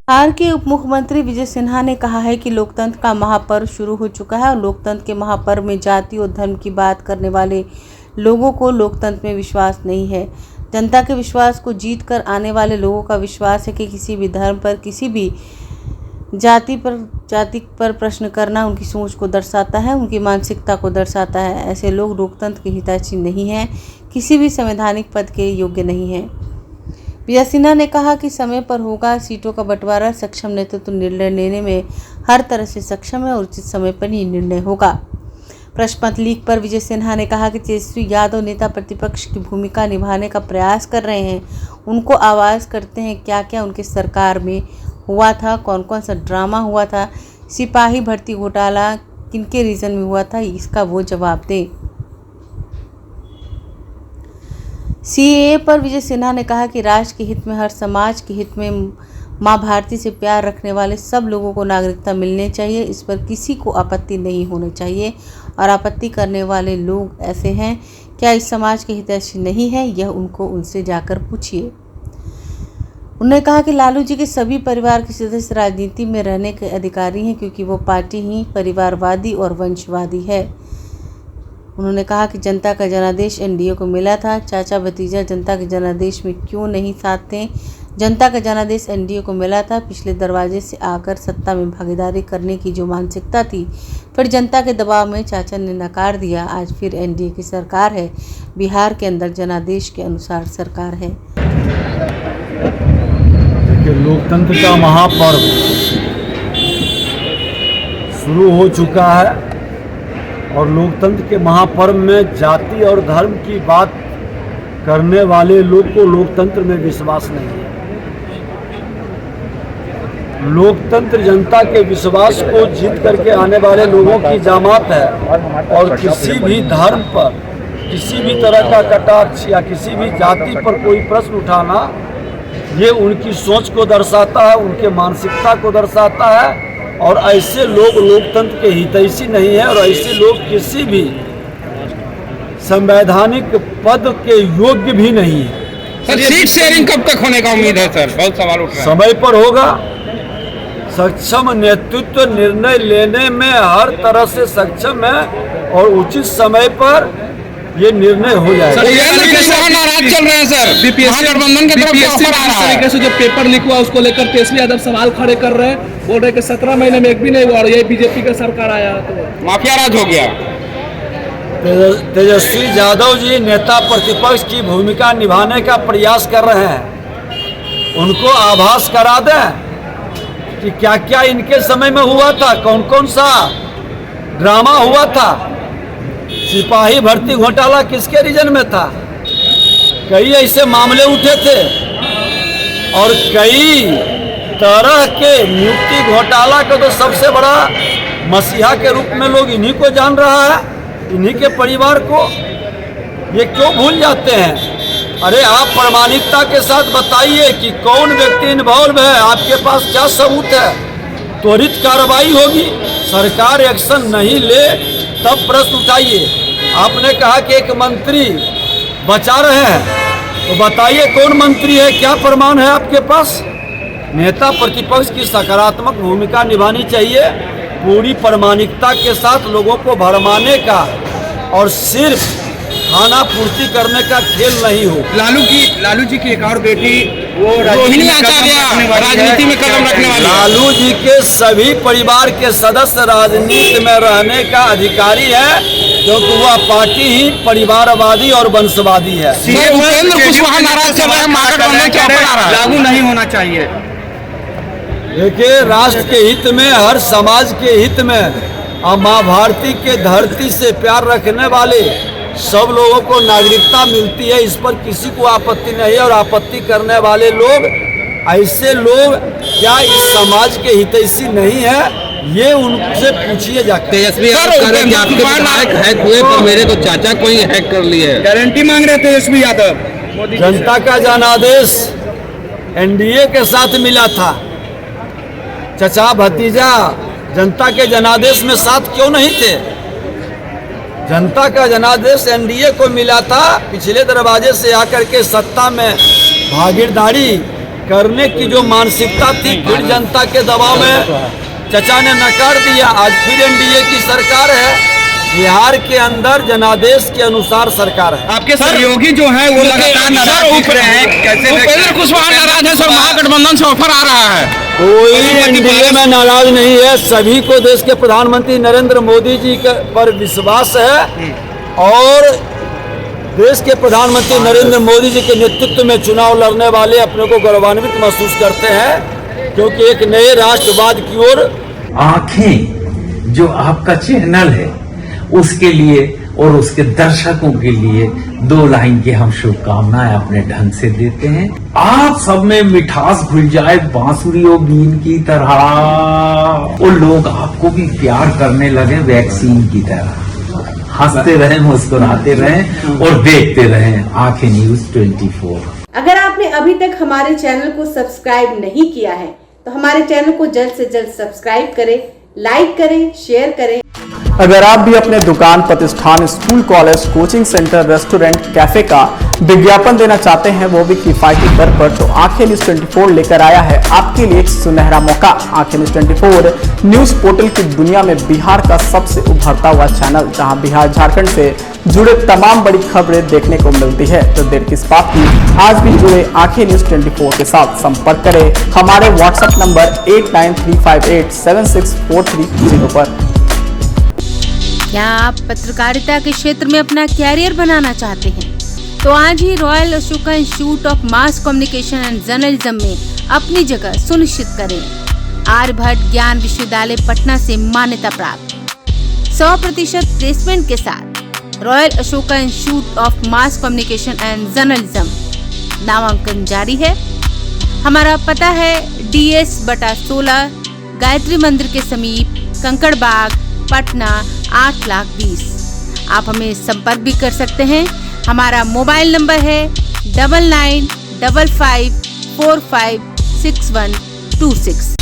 बिहार के उप मुख्यमंत्री विजय सिन्हा ने कहा है कि लोकतंत्र का महापर्व शुरू हो चुका है और लोकतंत्र के महापर्व में जाति और धर्म की बात करने वाले लोगों को लोकतंत्र में विश्वास नहीं है। जनता के विश्वास को जीत कर आने वाले लोगों का विश्वास है कि किसी भी धर्म पर, किसी भी जाति पर प्रश्न करना उनकी सोच को दर्शाता है, उनकी मानसिकता को दर्शाता है। ऐसे लोग लोकतंत्र के हितैषी नहीं हैं, किसी भी संवैधानिक पद के योग्य नहीं हैं। विजय सिन्हा ने कहा कि समय पर होगा सीटों का बंटवारा, सक्षम नेतृत्व निर्णय लेने में हर तरह से सक्षम है और उचित समय पर ही निर्णय होगा। प्रश्न पत्र लीक पर विजय सिन्हा ने कहा कि तेजस्वी यादव नेता प्रतिपक्ष की भूमिका निभाने का प्रयास कर रहे हैं, उनको आवाज़ करते हैं क्या क्या उनके सरकार में हुआ था, कौन कौन सा ड्रामा हुआ था, सिपाही भर्ती घोटाला किनके रीजन में हुआ था, इसका वो जवाब दें। सीएए पर विजय सिन्हा ने कहा कि राष्ट्र के हित में, हर समाज के हित में मां भारती से प्यार रखने वाले सब लोगों को नागरिकता मिलनी चाहिए। इस पर किसी को आपत्ति नहीं होनी चाहिए और आपत्ति करने वाले लोग ऐसे हैं क्या इस समाज के हितैषी नहीं है, यह उनसे जाकर पूछिए। उन्होंने कहा कि लालू जी के सभी परिवार के सदस्य राजनीति में रहने के अधिकारी हैं क्योंकि वो पार्टी ही परिवारवादी और वंशवादी है। उन्होंने कहा कि जनता का जनादेश एनडीए को मिला था, चाचा भतीजा जनता के जनादेश में क्यों नहीं साथ थे। जनता का जनादेश एनडीए को मिला था, पिछले दरवाजे से आकर सत्ता में भागीदारी करने की जो मानसिकता थी, फिर जनता के दबाव में चाचा ने नकार दिया। आज फिर एनडीए की सरकार है, बिहार के अंदर जनादेश के अनुसार सरकार है। लोकतंत्र का महापर्व शुरू हो चुका है और लोकतंत्र के महापर्व में जाति और धर्म की बात करने वाले लोग को लोकतंत्र में विश्वास नहीं है। लोकतंत्र जनता के विश्वास को जीत करके आने वाले लोगों की जामात है और किसी भी धर्म पर, किसी भी तरह का कटाक्ष या किसी भी जाति पर कोई प्रश्न उठाना, ये उनकी सोच को दर्शाता है, उनके मानसिकता को दर्शाता है और ऐसे लोग लोकतंत्र के हितैषी नहीं है और ऐसे लोग किसी भी संवैधानिक पद के योग्य भी नहीं है। सर, सीट शेयरिंग कब तक होने का उम्मीद है? सर, बहुत सवाल उठ रहे हैं। समय पर होगा। सक्षम नेतृत्व निर्णय लेने में हर तरह से सक्षम है और उचित समय पर ये निर्णय हो जाएगा। नाराज चल रहे हैं सर, महागठबंधन के तरीके से जो पेपर लीक हुआ उसको लेकर तेजस्वी यादव सवाल खड़े कर रहे हैं, बोल रहे कि 17 महीने में एक भी नहीं हुआ और ये बीजेपी का सरकार आया तो माफिया राज हो गया। तेजस्वी यादव जी नेता प्रतिपक्ष की भूमिका निभाने का प्रयास कर रहे हैं, उनको आभास करा दें कि क्या क्या इनके समय में हुआ था, कौन कौन सा ड्रामा हुआ था। सिपाही भर्ती घोटाला किसके रीजन में था, कई ऐसे मामले उठे थे और कई तरह के नियुक्ति घोटाला का तो सबसे बड़ा मसीहा के रूप में लोग इन्हीं को जान रहा है, इन्हीं के परिवार को। ये क्यों भूल जाते हैं? अरे आप प्रामाणिकता के साथ बताइए कि कौन व्यक्ति इन्वॉल्व है, आपके पास क्या सबूत है, त्वरित कार्रवाई होगी। सरकार एक्शन नहीं ले तब प्रश्न उठाइए। आपने कहा कि एक मंत्री बचा रहे हैं, तो बताइए कौन मंत्री है, क्या प्रमाण है आपके पास? नेता प्रतिपक्ष की सकारात्मक भूमिका निभानी चाहिए, पूरी प्रामाणिकता के साथ लोगों को भरमाने का और सिर्फ खाना पूर्ति करने का खेल नहीं हो। लालू जी की एक और बेटी वो रोहिणी आचार्य राजनीति में कदम रखने वाली। लालू जी के सभी परिवार के सदस्य राजनीति में रहने का अधिकारी है क्योंकि वह पार्टी ही परिवारवादी और वंशवादी है। लागू नहीं होना चाहिए। देखिए, राष्ट्र के हित में, हर समाज के हित में और माँ भारती के धरती से प्यार रखने वाले सब लोगों को नागरिकता मिलती है, इस पर किसी को आपत्ति नहीं है। और आपत्ति करने वाले लोग, ऐसे लोग क्या इस समाज के हितैषी नहीं है, ये उनसे पूछिए जाके। तेजस्वी हैक हुए पर मेरे तो चाचा को ही हैक कर लिए, गारंटी मांग रहे तेजस्वी यादव। जनता का जनादेश एनडीए के साथ मिला था, चचा भतीजा जनता के जनादेश में साथ क्यों नहीं थे? जनता का जनादेश एनडीए को मिला था, पिछले दरवाजे से आकर के सत्ता में भागीदारी करने की जो मानसिकता थी, फिर जनता के दबाव में चचा ने नकार दिया। आज फिर एनडीए की सरकार है, बिहार के अंदर जनादेश के अनुसार सरकार है। आपके सहयोगी जो है वो लगातार नाराज दिख रहे हैं, कैसे उपेंद्र कुशवाहा नाराज है सर, महागठबंधन से ऑफर आ रहा है। कोई एनडीए में नाराज नहीं है, सभी को देश के प्रधानमंत्री नरेंद्र मोदी जी पर विश्वास है और देश के प्रधानमंत्री नरेंद्र मोदी जी के नेतृत्व में चुनाव लड़ने वाले अपने को गौरवान्वित महसूस करते हैं, क्योंकि एक नए राष्ट्रवाद की ओर आंखें जो आपका चैनल है उसके लिए और उसके दर्शकों के लिए 2 लाइन की हम शुभकामनाएं अपने ढंग से देते हैं। आप सब में मिठास घुल जाए बांसुरी और बीन की तरह, और लोग आपको भी प्यार करने लगे वैक्सीन की तरह। हंसते रहें, मुस्कुराते रहें और देखते रहें आंखें न्यूज 24। अगर आपने अभी तक हमारे चैनल को सब्सक्राइब नहीं किया है तो हमारे चैनल को जल्द से जल्द सब्सक्राइब करें, लाइक करें, शेयर करें। अगर आप भी अपने दुकान, प्रतिष्ठान, school, college, coaching centre, restaurant, cafe का विज्ञापन देना चाहते हैं, वो भी किफायती दर पर, तो आंखें न्यूज 24 लेकर आया है आपके लिए एक सुनहरा मौका। आंखें न्यूज 24 न्यूज पोर्टल की दुनिया में बिहार का सबसे उभरता हुआ चैनल, जहां बिहार झारखंड से जुड़े तमाम बड़ी खबरें देखने को मिलती है। तो देर किस बात की, आज भी जुड़े आंखें न्यूज 24 के साथ संपर्क करें हमारे व्हाट्सएप नंबर 8935876430 पर। क्या आप पत्रकारिता के क्षेत्र में अपना कैरियर बनाना चाहते हैं? तो आज ही royal Ashoka institute of mass communication and journalism में अपनी जगह सुनिश्चित करें। आर्यभट्ट ज्ञान विश्वविद्यालय पटना से मान्यता प्राप्त 100% प्लेसमेंट के साथ royal Ashoka institute of mass communication and journalism, नामांकन जारी है। हमारा पता है DS/16 गायत्री मंदिर के समीप, कंकड़ बाग, पटना 8,20,000। आप हमें संपर्क भी कर सकते हैं। हमारा मोबाइल नंबर है 9955456126।